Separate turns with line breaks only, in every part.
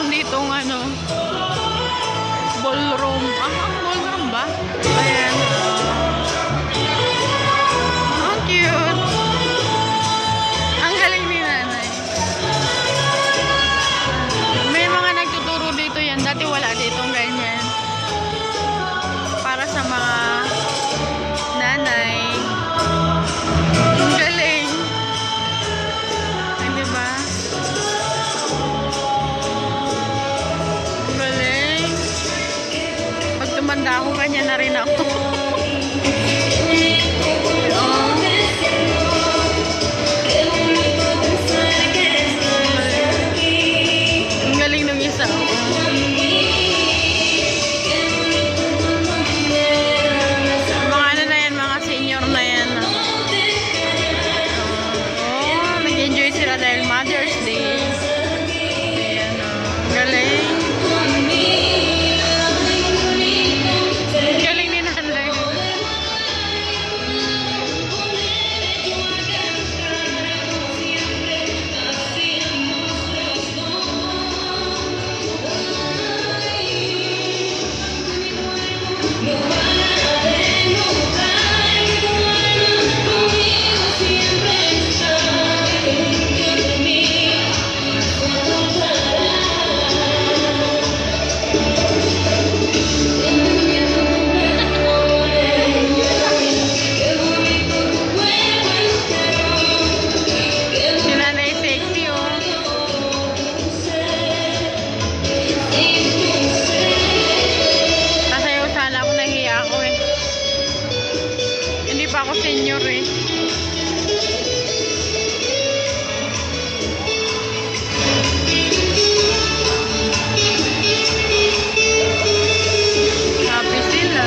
meron ditong ano, ballroom. Ballroom ba? Ayan. Ang cute. Ang galing ni nanay. May mga nagtuturo dito yan. Dati wala ditong ganyan. Para sa mga nanay. Ang galing. Ay, diba? Ang galing. Pag tumanda ako, kanya na rin ako. Ang galing ng isa. Mga ano na yan, mga senior na yan. Nag-enjoy sila dahil Mother's Day. Ayan, galing. Galing ni nanay. Si nanay sexy, oh. Kasayaw sana ako, nahiya ako eh. Hindi pa ako senior eh. Happy sila.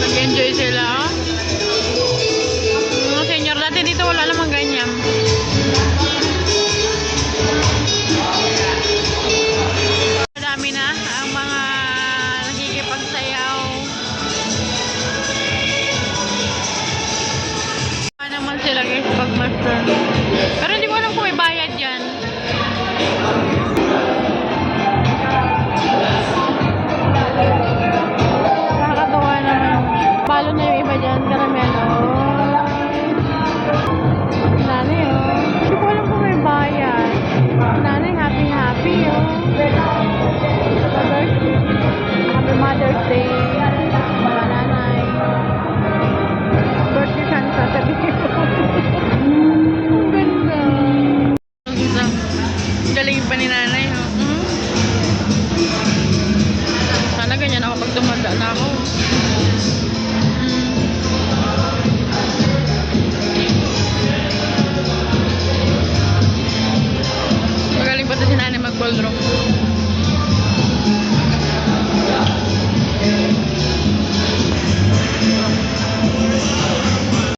Nag-enjoy sila. Mga senior dati dito wala namang ganyan. Madami na ang mga nakikipagsayaw. Ano naman sila guys pag-master. Pero hindi ko alam kung may bayad yan. Nakakatawa naman. Palo na yung iba dyan. Karamelo. Nanay, oh. Hindi ko alam kung may bayad. Nanay, happy, oh. Happy Mother's Day. Mga nanay. Birthday ka na sasabihin ko. Ang ganda. Ang ganda. Galing pa ni nanay, oh. Sana ganyan ako pag tumanda na ako.